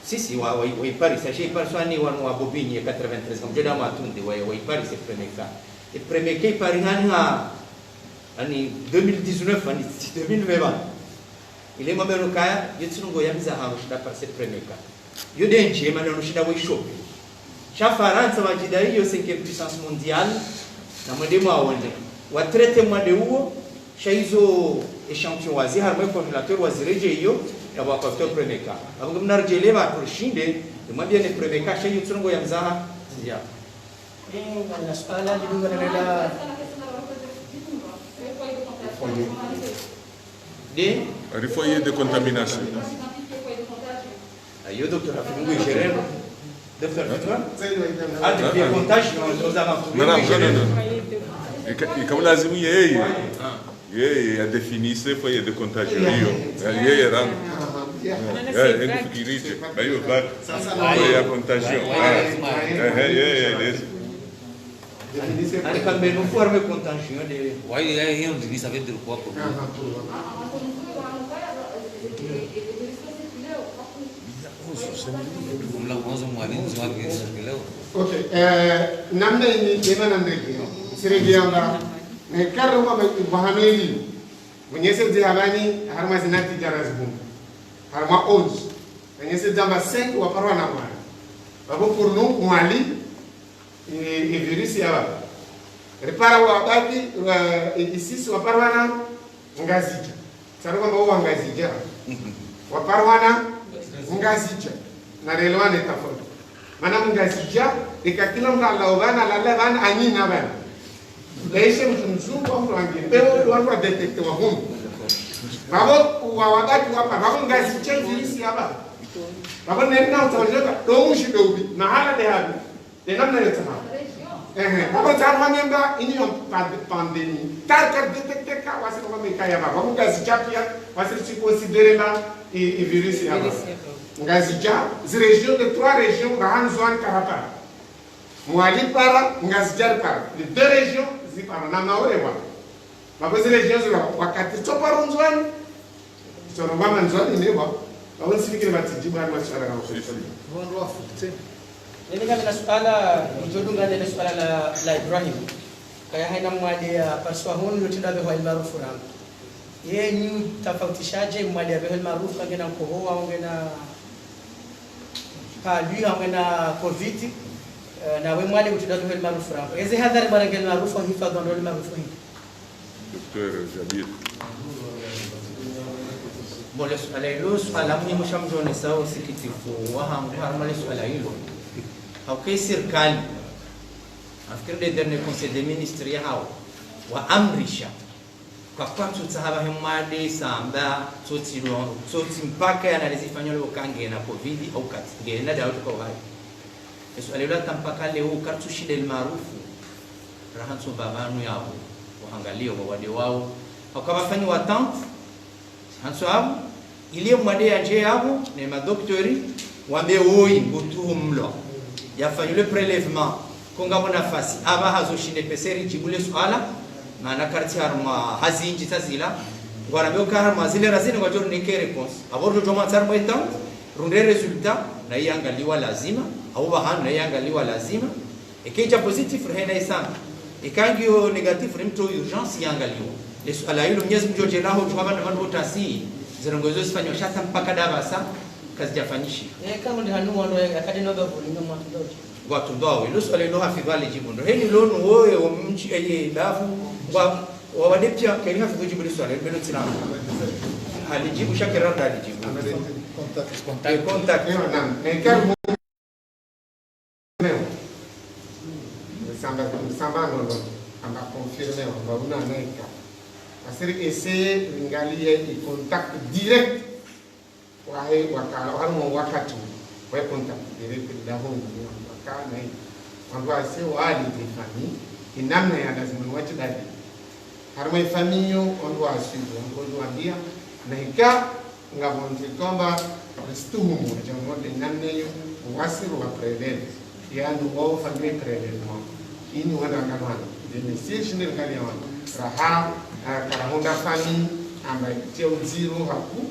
Si wa Paris, sachez pas soigner wa bobini 93 comme je dans ma tunde wa Paris c'est premier cas. Et premier cas Paris ani 2019 ani 2020. Ile mamero kaya yitsungo yamiza hawo shida par ce premier cas. Yo denje maneno shida wa shope. Cha Faransa wajidai hiyo 5e puissance mondiale na mwalimu aone. Wa traite mwade huo cha hizo échantillon wazi harmo congélateur wazireje hiyo ya wakati premier cas. Abungu mnarjeleva tushinde mwambie ni premier cas shayo tsungo ya mzaha ya. Na swala lilingana foyer de contamination. Aí o doutor Rafinho gerendo, doutor Rafinho, de contagem nós E como lazima yeye adefinisse foi de contagio yeye rango kufikiriche bayo ba ya contagio ali também não forma contagio de Why I am this a vendor ko ko. Kumla mwanzo mwalimu wake leo. Okay, namna ini dema namna hiyo. Sirigiamba karro ma bahameli. Mwenyezi Diabani harma zinati jarazbun. Harma 11. Mwenyezi Damba 5 wa parwa na mwana. Babo kurnu mwali e virisi ya baba. Repara wa baki isisi wa parwa na ngazija. Saruka mwa ngazija. Wa parwa na ngazija. Na relwane tafauti. Mana ngazija ikakila mkala obana lala bana anyina bana. Leisha mzungu wa mwangi. Pero watu detecte wa humu. Babo wa wakati wapa babo ngazija virisi ya baba. Babo nenda utaondoka domu shidobi na hala de habi. De namna yote hapa. Babo tarwa nyemba ini pandemia. Tarka detecte ka wasi kwa mekaya baba. Babo ngazija pia wasi considérer la e virus ya baba. Ngazija, zi région de 3 régions Rahanzouane Karapa. Mouali para, Ngazija para. Les 2 régions, zi para na Maorewa. Ma zi régions zi wakati Toparunzouane, Sorobama Nzouane inewa. Awon sifikiri batijibu hadi masuala na ofisini. Wandu afute. Nini kama na suala mjodunga na suala la Ibrahim. Kaya haina mwadi ya paswa hunu yotinda beho maarufu rangu. Yeye ni tofautishaje mwadi ya beho maarufu angena kohoa angena lui amena covid na we mwali utidatu hel maarufu rangu. Eze hadhari barangel maarufu hifadhi ndo maarufu hii. Dr. Jabir. Mbole suala hilo suala muhimu shamjone sawa sikitifu wa hangu harmale suala hilo. Haukai serikali nafikiri le dernier conseil des ministres ya hao wa amrisha kwa kwatu tsahaba hemade samba tsotsi mpaka yanalizifanywa leo kange na covid au kati ngena dawa kwa wai suala hilo tampaka leo kartu shida maarufu rahanso babanu yao waangalie wawade wao wakawafanya watante hanso hapo ile mwade ya nje yao ni madoktori wameoi butumlo yafanywe le prélèvement konga bona fasi aba hazoshinde peseri jibule swala maana karti harma hazinji tazila ngwana byo karma zile razini kwa jori nike response abordo joma tsarmo etam runde resultat na yangaliwa lazima au bahana na yangaliwa lazima ikija positif rehena isam ikangio negatif remto urgence yangaliwa le swala hilo Mwenyezi Mungu joje lao jwaba na mambo tasi zirongozo zifanywa shata mpaka dabasa kazi jafanyishi kama ndi hanu wano akadi no bavuli no mwandoje watu ndao ilo swala ilo hafidhali jibundo heni lonu wowe wa mchi eye dafu wa wadepia keni hafidhu jibuli swala ilo tsina alijibu shakira ndo alijibu contact Karmo samba no amba confirmer on va una neka. Asiri essayer ngali e contact direct wae wakala harmo wakati wa contact direct da hono wakala nai wandu ase wali de famille inamna ya lazima watu dadi harmo famille ondu asibu ondu ambia na hika ngabonti kwamba stumu jambo de namne wasiru wa prevent yani wao famille prevent ini wana kanwana de message ne ngali ya raha karahunda famille ambaye tio zero haku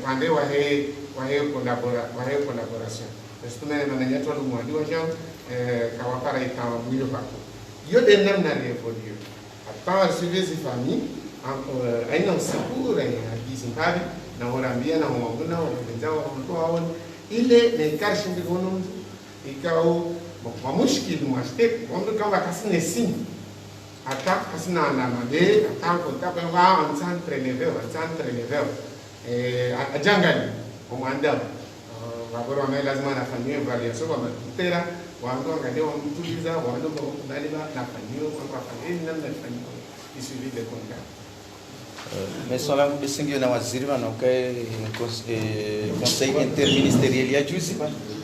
pande wa he collaboration estumene mananya to lu mwadi wa jam kawapara ikawa mwilo haku yo de namna le evolue apart suivre ces familles aina usikura ya kizimbabwe na horambia na mwanguna wa kuzao mtu wao ile ne kashi ngono ikao kwa mushkil mwashte wamdu kama kasine signe ata kasina na made ata ko tape wa ansan prelever ajangali omwanda wabora wame lazima nafanywe evaluation kwa matera wangu angalia wamtuliza wangu kwa kubaliba nafanywe kwa afanye namna nafanywe isuivi de contact Mais swala mbesingi na waziri wanaokae conseil interministeriel ya juzi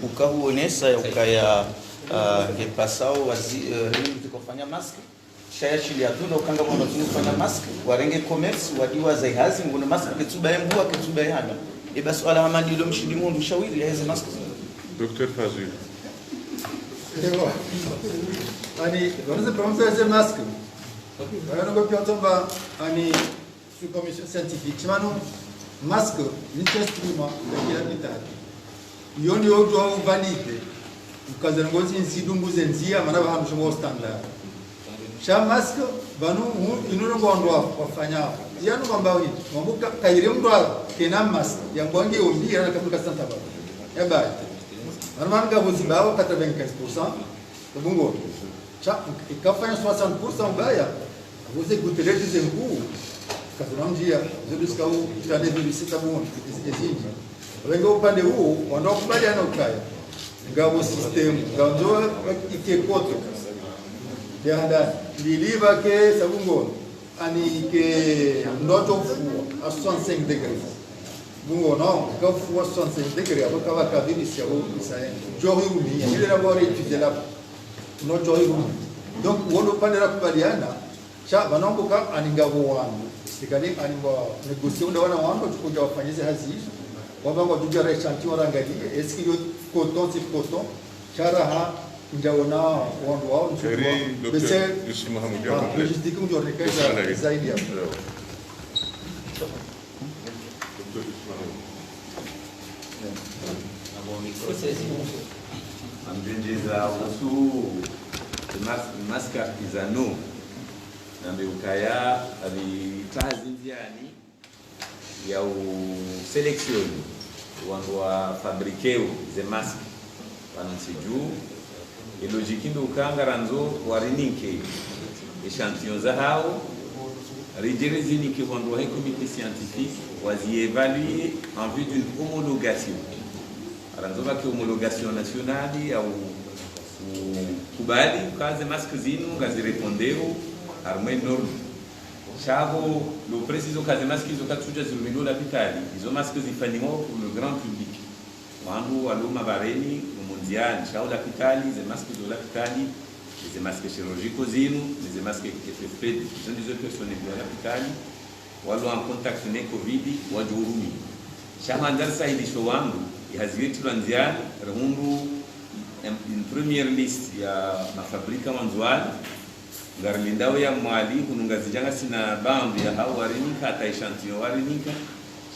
ukahuonesa ukaya ngepasao waziri kufanya maski shaya shili atunda ukanga mwana kufanya maski warenge commerce wadiwa za hazi ngono maski ketuba yembua ketuba yana iba swala hamani ilo mshidi mundu shawiri ya hizi maski Dr. Fazil. Ewa. Ani wanaweza promote hizi maski. Wanaweza kwa kwamba ani sous commission scientifique chimano masque ni instrument ya kitati. Yoni ojo valide. Ukazangozi nsidumbuze nzia maana bahamshomo standard. Sha masque banu inono ngondwa wafanya. Yanu kwamba mambuka kaire mtu kena masque yangwange ombia na kabla santa baba. Yaba. Normalement quand vous ibao 95% de bungo. Cha ikafanya 60% mbaya. Vous écoutez les deuxième coup. Katunamjia ziliska huu kitande zilisita muone kizinji. Wengo upande huu wanaokubaliana ukaya. Ngabo system ngabo ikekoto. Yanda liliva ke sabungo ani ke ndoto fu a 65 degrees. Bungo no, kafu a 65 degrees abaka bakavili sia huu isaye. Jori umi, ile na bora étudier là. No jori umi. Donc wono upande la kubaliana cha banambuka aningabo wangu. Sikali animba negocier unda wana wangu tukuja wafanyize hazi wabango tuja rechanti warangalie eski yo coton si coton charaha njaona wandu wao nchukua bese Yusuf Mohamed ya komple logistique mjo rekeza zaidi hapo amjenjeza usu mask artisanaux na meukaya alitazi njiani ya selection wandu wa fabrikeo ze mask wanansiju elogikindo ukanga ranzo warinike echantillons za hao rijerezini ki wandu wa comité scientifique wazi évaluer en vue d'une homologation ranzo ba ki homologation nationale au kubali kaze mask zinu ngazirepondeo armé norme chavo lo preciso kaze mask hizo katuja zilumelo la vitali hizo mask zifanywa pour le grand public wangu waluma bareni mondial chao la vitali ze mask zo la vitali ze mask chirurgico zinu ze mask FFP sont des personnes de la vitali walo en contact ne covid wajurumi chama ndarsa ilisho wangu ihazietu landial rundu une première liste ya mafabrika wanzuali ngarlindao ya mwali kunungazijanga sina bambi ya hao warinika hata echantillon warinika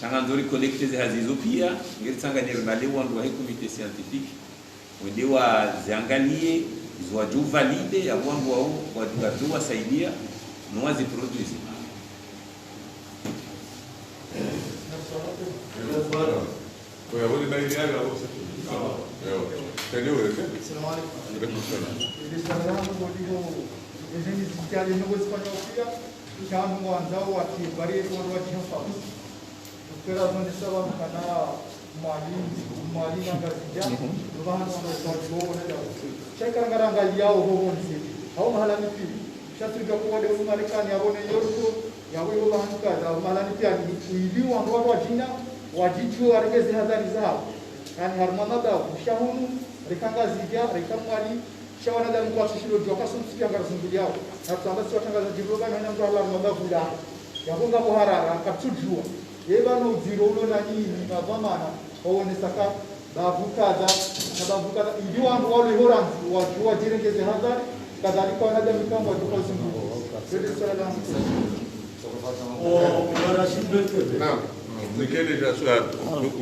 changa ndori collecte ze hazizo pia ngeritsanga nirnale wandu wa comité scientifique wende wa ziangalie izwa ju valide ya wangu wao wadugatu wasaidia no wazi produce Kwa hiyo ni nani yale hapo sasa? Ndio wewe. Assalamu alaykum. Ezeni zikali no espanhol pia chama mwanzao akibari kwa watu hapa. Tukera zonde sawa kana mwalimu ngazija bana wana kwa na dawa. Cheka ngaranga yao huko nisi. Hao mahala ni pili. Shatuka kwa leo Marekani abone yorko yawe bana kaza mahala ni pia ni ili wandu wa jina wajicho aregeze hadari zao. Kan harmana da shahunu rekanga zija rekamwali shawana da mkwa shishiro joka sunti yanga sunti yao na tsanga sio tangaza jiroba na namba la manda kula yabonga buharara katujua yeba no zero ulo na nini na zamana waone saka bavukaza na bavukaza ili wandu wale horanzi wajua jirengeze hadari kadhalika wanada mikambo joka sunti sio swala la wala shibete naam nikende ja swali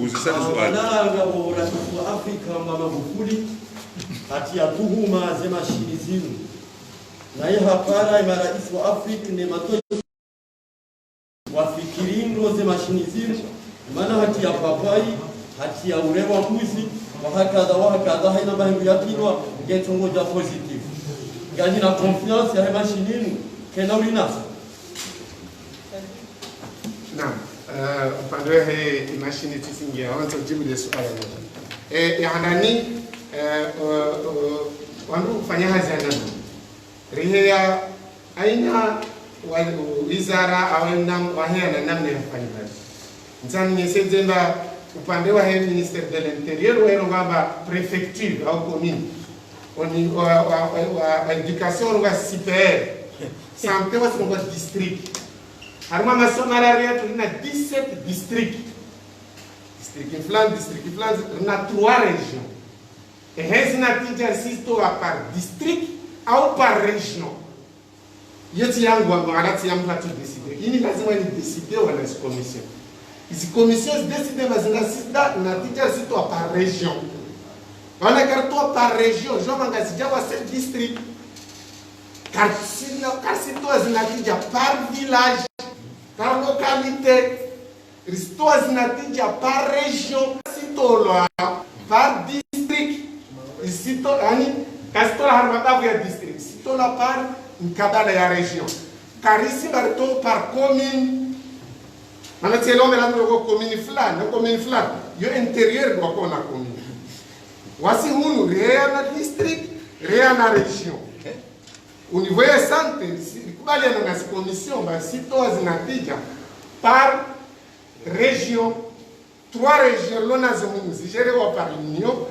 uzisani swali nanga wa rais wa Afrika mama Magufuli hati ya tuhuma ze mashini zinu na hii hapana marais wa Afrika ni matoyo wafikirindo ze mashini zinu maana hati ya papai hati ya urewa mbuzi wahakadha haina mahengu ya kinwa ngetongo ja positive gani na confiance ya mashini kena ulinasa naam upande he mashini tisingia wanza kujibu ile swali moja yani wandu kufanya hazi ya nani rihea aina wizara au wahea na namna ya kufanya kazi. Mtani nyesenzemba upande wa minister de l'interieur wero ngamba prefecture au commune oni wa education wa CPR santé wa ngo district harma masonararia tuna 17 district in Flandre na 3 régions et hezina tija sisto a par district au par région yeti yangu wangalati yangu hatu decide ini lazima ni decide wala commission. Ici commission décide mazina sita na tija sito a par région. On a carto par région, je m'engage déjà à ce district. Car sito azina tija par village, par localité, sito azina tija par région, sito par district. Sito ani kasto la harmata via district. Sito la par nkabala ya région. Car ici barto par commune. Mana tielo melando ko commune flan, yo intérieur do ko na commune. Wasi hunu rea na district, rea na région. Au niveau de santé, kubali na commission ba sito azinatija par région, 3 régions lona zomu zigere wa par union,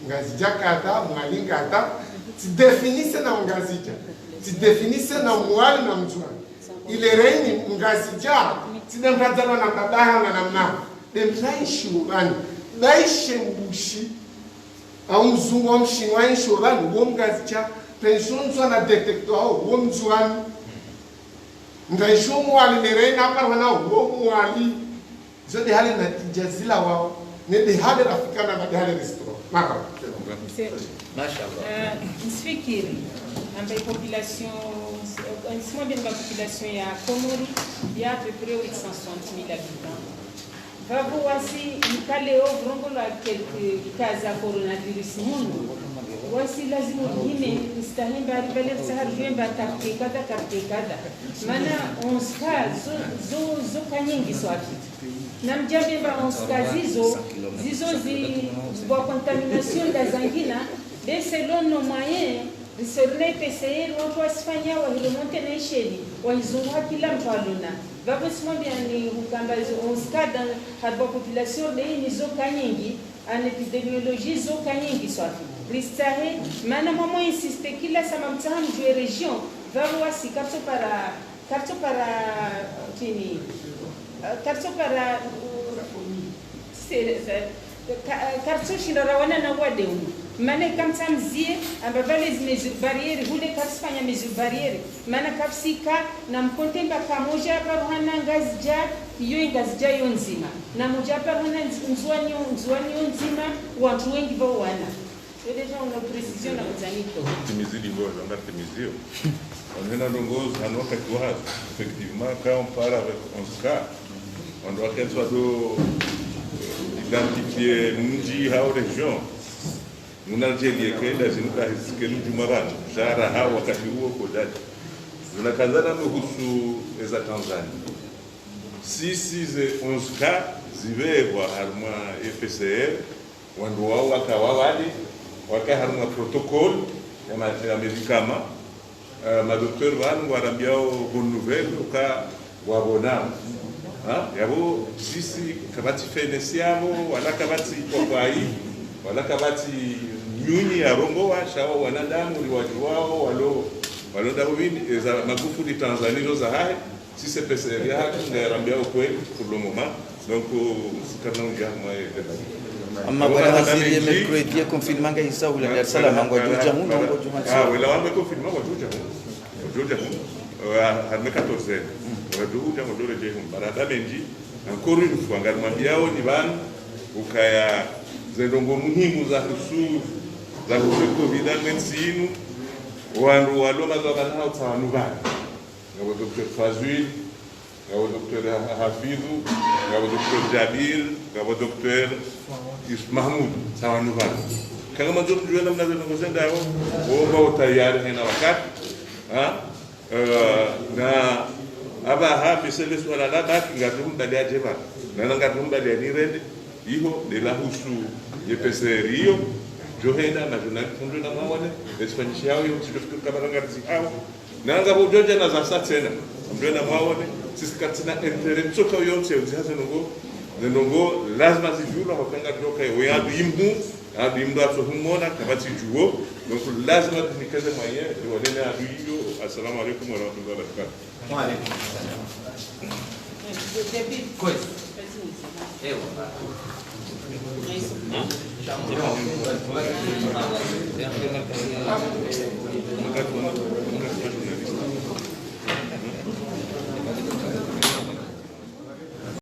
ngazija kata, mwalinga kata, ti définisse na ngazija. Ti définisse na mwali na mjua. Ile reini ngazija, ti demkazana na kabaha na namna. Demzaishi ubani, daishe mbushi. A mzungu wa mshinwa ishi ubani, uomgazija, pension zwa na detektor au uomzuani. Ngaisho mwali le reini hapa wana uomwali. Zote hali na tijazila wao, ne de hali rafikana na de hali restaurant. Marhaba. Mashallah. Nsifikiri ambaye population sima bien la population ya Komori ya à peu près 860 000 habitants. Vavo wasi mkaleo vrongo la quelques cas za coronavirus mundu. Wasi lazima nyime istahimba ribale sahar jemba kapte kada. Mana 11 cas zo kanyingi swati. Namjambe ba 11 cas zizo kwa contamination da zangina de selon nos moyens risorne PCR watu wasifanya wa remonte na isheni wa izunguka kila mpalona vavo simwambia ni ukamba on skada hadba population de ni zoka nyingi an epidemiologie zoka nyingi swafi ristahe mana mamo insiste kila sama mtahamu juu region vavo wasi karto para kini karto para karto shindarawana na wadeu mana kamsa mzie ambavale mesures barrières hule kasifanya mesures barrières mana kapsika na mkontemba pamoja paruhana ngazija iyo ngazija yonzima na moja paruhana nzwani yonzima watu wengi bawana deja una precision na mzanito timizidi ngoja ngatimizio on a longoz anoka kwa effectivement quand on parle avec un cas on doit qu'elle soit identifier mji au région munaljelie kwenda zinuka hisikelu jumarani shara hao wakati huo kodaji zinakazana nuhusu za Tanzania sisi ze 11 cas zivewa harma PCR wandu wao wakawawali wakaharma protocol ya medikama madoktor wanu warambiao bonne nouvelle uka wabonao yabo sisi kabati fenesiamo wala kabati kwa wala kabati nyunyi ya rongo wa shawa wanadamu liwaji wao walo dawini za magufu di Tanzania za hai sisi PCR ya ngarambia ukweli pour le moment donc sikana ngama amma bwana waziri mercredi confirmanga isa ula Dar es Salaam ngo joja huno ngo joja wala wame confirma ngo joja huno harme 14 waduja ngo dole je barada benji encore une fois ngarmambiao ni bana ukaya zendongo muhimu za husu COVID-19 wandu waloma za banao tawanu bana ngabo Dr. Fazil ngabo Dr. Hafidhu ngabo Dr. Jabir ngabo Dr. Mahmoud tawanu bana kama ndio tujue namna zinakwenda hao wao tayari hena wakati na aba hapi sele swala la baki ngatum dali ajeba na ngatum dali ni rende iho de la husu PCR hiyo johenda na tunafunza na mwana esifanyisha yao hiyo tukifikia kama ngati hao na ngabo joja na za sasa tena ndio na maone sisi katina internet soka yonse uzihaze nongo lazima zijula wakanga doka yadu imdu aso humona kabati juo donc lazima nikaze mwenye wale adu hiyo. Assalamu alaykum wa rahmatullahi wa barakatuh. Wa alaykum assalam. Coisa. Eu.